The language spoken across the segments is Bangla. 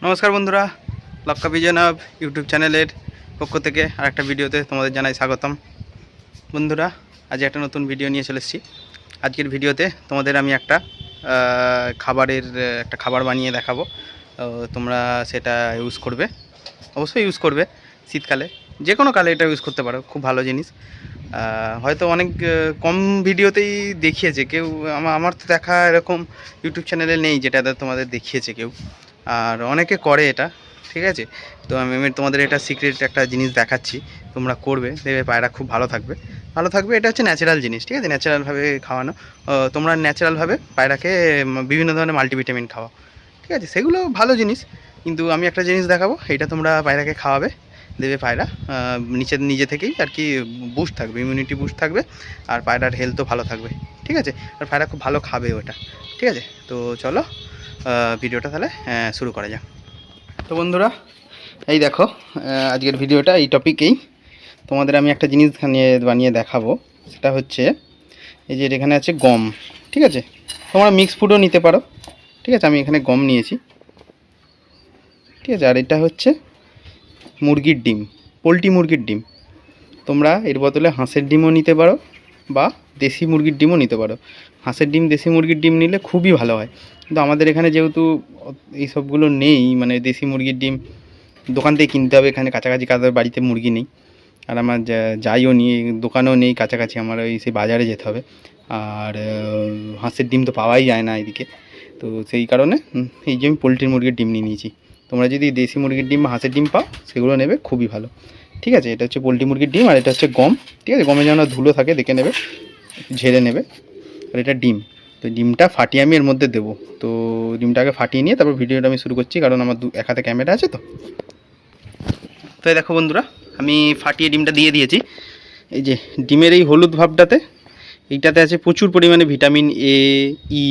নমস্কার বন্ধুরা, লক্কা বিজয়নব ইউটিউব চ্যানেলের পক্ষ থেকে আরেকটা ভিডিওতে তোমাদের জানাই স্বাগতম। বন্ধুরা, আজ একটা নতুন ভিডিও নিয়ে চলে এসেছি। আজকের ভিডিওতে তোমাদের আমি একটা খাবার বানিয়ে দেখাবো। তোমরা সেটা ইউজ করবে, অবশ্যই ইউজ করবে। শীতকালে যে কোনো কালে এটা ইউজ করতে পারো, খুব ভালো জিনিস। হয়তো অনেক কম ভিডিওতেই দেখিয়েছে কেউ, আমার তো দেখা এরকম ইউটিউব চ্যানেলে নেই যেটা তোমাদের দেখিয়েছে কেউ, আর অনেকে করে এটা, ঠিক আছে। তো আমি তোমাদের এটা সিক্রেট একটা জিনিস দেখাচ্ছি, তোমরা করবে, দেখবে পায়রা খুব ভালো থাকবে। এটা হচ্ছে ন্যাচারাল জিনিস, ঠিক আছে, ন্যাচারালভাবে খাওয়ানো। তোমরা ন্যাচারালভাবে পায়রাকে বিভিন্ন ধরনের মাল্টিভিটামিন খাওয়াও, ঠিক আছে, সেগুলো ভালো জিনিস। কিন্তু আমি একটা জিনিস দেখাবো, এটা তোমরা পায়রাকে খাওয়াবে, দেবে পায়রা নিজে থেকেই আর কি বুস্ট থাকবে, ইমিউনিটি বুস্ট থাকবে, আর পায়রার হেলথও ভালো থাকবে, ঠিক আছে। আর পায়রা খুব ভালো খাবে ওটা, ঠিক আছে। তো চলো ভিডিওটা তাহলে শুরু করা যাক। তো বন্ধুরা, এই দেখো, আজকের ভিডিওটা এই টপিকেই তোমাদের আমি একটা জিনিস বানিয়ে দেখাবো। সেটা হচ্ছে এই যে এখানে আছে গম, ঠিক আছে। তোমরা মিক্স ফুডও নিতে পারো, ঠিক আছে। আমি এখানে গম নিয়েছি, ঠিক আছে। আর এটা হচ্ছে মুরগির ডিম, পোলট্রি মুরগির ডিম। তোমরা এর বদলে হাঁসের ডিমও নিতে পারো বা দেশি মুরগির ডিমও নিতে পারো। হাঁসের ডিম, দেশি মুরগির ডিম নিলে খুবই ভালো হয়। কিন্তু আমাদের এখানে যেহেতু এই সবগুলো নেই, মানে দেশি মুরগির ডিম দোকান থেকে কিনতে হবে, এখানে কাছাকাছি কাদের বাড়িতে মুরগি নেই। আর আমার যাইও নিয়ে দোকানেও নেই কাছাকাছি, আমার ওই সেই বাজারে যেতে হবে। আর হাঁসের ডিম তো পাওয়াই যায় না এদিকে। তো সেই কারণে এই যে আমি পোলট্রির মুরগির ডিম নিয়ে নিয়েছি। তোমরা যদি দেশি মুরগির ডিম বা হাঁসের ডিম পাও, সেগুলো নেবে, খুবই ভালো, ঠিক আছে। এটা হচ্ছে পোলট্রি মুরগির ডিম, আর এটা হচ্ছে গম, ঠিক আছে। গমে যেন ধুলো থাকে দেখে নেবে, ঝেড়ে নেবে। আর এটা ডিম। তো ডিমটা ফাটিয়ে আমি এর মধ্যে দেবো। তো ডিমটাকে ফাটিয়ে নিয়ে তারপর ভিডিওটা আমি শুরু করছি, কারণ আমার এক হাতে ক্যামেরা আছে। তো এই দেখো বন্ধুরা, আমি ফাটিয়ে ডিমটা দিয়ে দিয়েছি। এই যে ডিমের এই হলুদ ভাবটাতে, এইটাতে আছে প্রচুর পরিমাণে ভিটামিন এ, ই,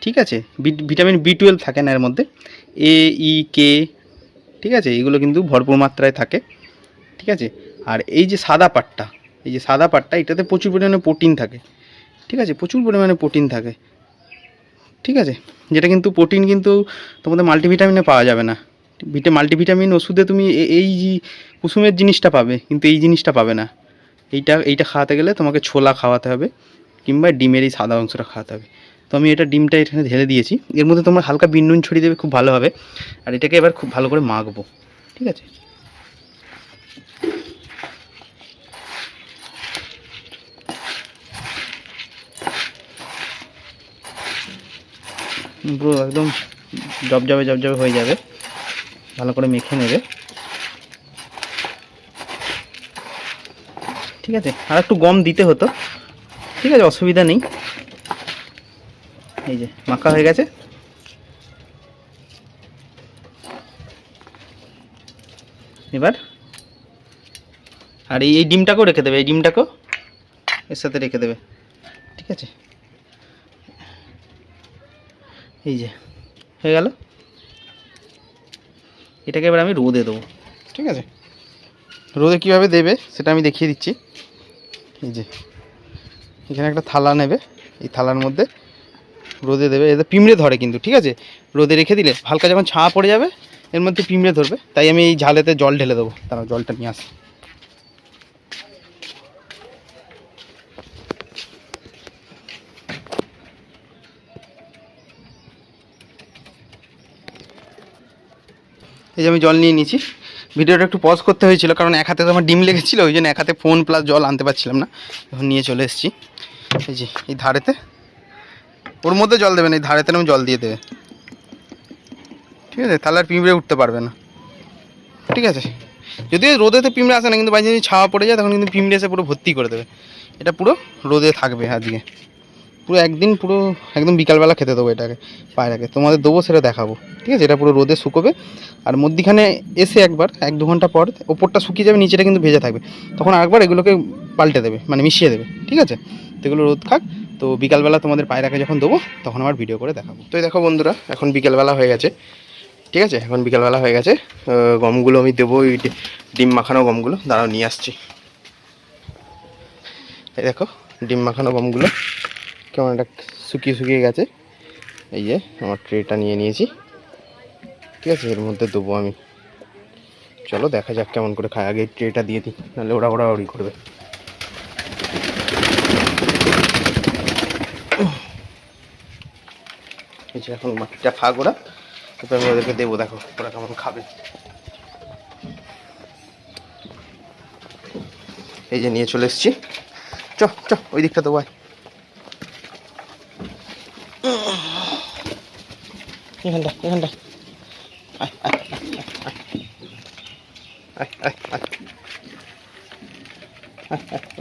ঠিক আছে। ভিটামিন B12 থাকে না এর মধ্যে, এ, ই, কে, ঠিক আছে। এগুলো কিন্তু ভরপুর মাত্রায় থাকে, ঠিক আছে। আর এই যে সাদা পাটটা, এটাতে প্রচুর পরিমাণে প্রোটিন থাকে, ঠিক আছে, প্রচুর পরিমাণে প্রোটিন থাকে, ঠিক আছে। যেটা কিন্তু প্রোটিন কিন্তু তোমাদের মাল্টিভিটামিনে পাওয়া যাবে না। মাল্টিভিটামিন ওষুধে তুমি এই কুসুমের জিনিসটা পাবে, কিন্তু এই জিনিসটা পাবে না। এইটা খাওয়াতে গেলে তোমাকে ছোলা খাওয়াতে হবে, কিংবা ডিমের এই সাদা অংশটা খাওয়াতে হবে। তো আমি ডিমটা এখানে ঢেলে দিয়েছি। এর মধ্যে তোমরা হালকা বিন নুন ছড়িয়ে দেবে, খুব ভালো হবে। আর এটাকে এবার খুব ভালো করে মাখবো, ঠিক আছে। পুরো একদম জবজবে হয়ে যাবে, ভালো করে মেখে নেবে, ঠিক আছে। আর একটু গম দিতে হতো, ঠিক আছে, অসুবিধা নেই। এই যে মাখা হয়ে গেছে। এবার আর এই ডিমটাকেও রেখে দেবে, এই ডিমটাকেও এর সাথে রেখে দেবে, ঠিক আছে। এই যে হয়ে গেল। এটাকে এবার আমি রোদে দেবো, ঠিক আছে। রোদে কীভাবে দেবে সেটা আমি দেখিয়ে দিচ্ছি। এই যে এখানে একটা থালা নেবে, এই থালার মধ্যে রোদে দেবে। এতে পিঁমড়ে ধরে কিন্তু, ঠিক আছে। রোদে রেখে দিলে হালকা যখন ছাঁ পড়ে যাবে, এর মধ্যে পিঁমড়ে ধরবে। তাই আমি এই ঝালেতে জল ঢেলে দেবো, তারা জলটা নিয়ে আসে। এই যে আমি জল নিয়ে নিয়েছি। ভিডিওটা একটু পজ করতে হয়েছিল, কারণ এক হাতে তো আমার ডিম লেগেছিলো, ওই জন্য এক হাতে ফোন প্লাস জল আনতে পারছিলাম না। এখন নিয়ে চলে এসেছি। এই যে এই ধারেতে, ওর মধ্যে জল দেবেন, এই ধারেতে আমি জল দিয়ে দেবে, ঠিক আছে। তাহলে আর পিঁমড়ে উঠতে পারবে না, ঠিক আছে। যদিও রোদেতে পিঁমড়ে আসে না, কিন্তু বাইরে যদি ছাওয়া পড়ে যায় তখন কিন্তু পিঁমড়ে এসে পুরো ভর্তি করে দেবে। এটা পুরো রোদে থাকবে আজকে, পুরো একদিন, পুরো একদম বিকালবেলা খেতে দেবো এটাকে, পায়রাকে তোমাদের দেবো, সেটা দেখাবো, ঠিক আছে। এটা পুরো রোদে শুকোবে। আর মধ্যিখানে এসে একবার 1-2 ঘন্টা পর ওপরটা শুকিয়ে যাবে, নিচেটা কিন্তু ভেজে থাকবে, তখন একবার এগুলোকে পাল্টে দেবে, মানে মিশিয়ে দেবে, ঠিক আছে। তো এগুলো রোদ খাক। তো বিকালবেলা তোমাদের পায়রাকে যখন দেবো তখন আবার ভিডিও করে দেখাবো। তো দেখো বন্ধুরা, এখন বিকালবেলা হয়ে গেছে, ঠিক আছে। এখন বিকালবেলা হয়ে গেছে। গমগুলো আমি দেবো, ওই ডিম মাখানো গমগুলো, দাঁড়াও নিয়ে আসছি। এই দেখো ডিম মাখানো গমগুলো কেমন একটা শুকিয়ে গেছে। এই যে আমার ট্রেটা নিয়ে নিয়েছি, ঠিক আছে, এর মধ্যে দেবো আমি। চলো দেখা যাক কেমন করে খায়, আগে ট্রেটা দিয়ে দিই, নাহলে ওরা ওড়াউড়ি করবে। এই যে এখন মাটিটা খাক ওরা, তারপর আমি ওদেরকে দেবো, দেখো ওরা কেমন খাবে। এই যে নিয়ে চলে এসেছি, চ চ ওই দিকটা তো ভাই, এখানটা এখানটা,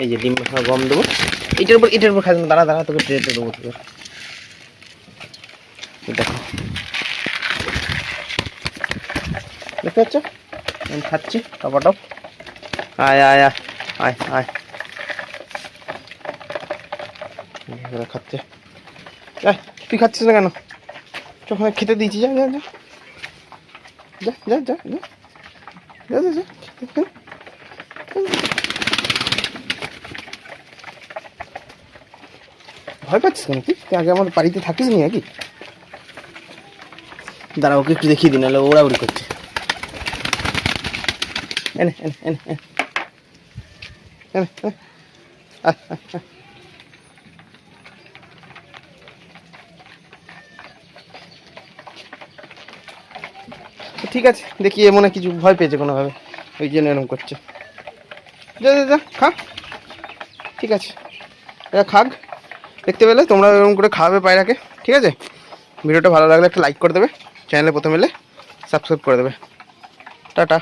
এই যে ডিম গম দেবো, এটার উপর খাই, দাঁড়া দাঁড়া, তোকে ট্রেতে দেবো তোকে। দেখো দেখতে পাচ্ছ আমি খাচ্ছি টপাটপ। আয় আয় আয় আয় আয়, খাচ্ছে। তুই খাচ্ছিস না কেন? চোখ খেতে দিয়েছি, যা যা যা যা যা যা যা যা যা। ভয় পাচ্ছিস কেন তুই? আগে আমার বাড়িতে থাকিস নি নাকি? দাঁড়া ওকে একটু দেখিয়ে দিন, নাহলে ওরা উড়ি করছে। এনে এনে এনে এনে এনে ঠিক আছে, দেখি এ মনে কিছু ভয় পেয়েছে কোনোভাবে, ওই জন্য এরকম করছে। যা যা যা খা, ঠিক আছে এরা খাক। দেখতে পেলে তোমরা এরকম করে খাওয়াবে পায়রাকে, ঠিক আছে? ভিডিওটা ভালো লাগলে একটা লাইক করে দেবে, চ্যানেলে প্রথম এলে সাবস্ক্রাইব করে দেবে। টাটা।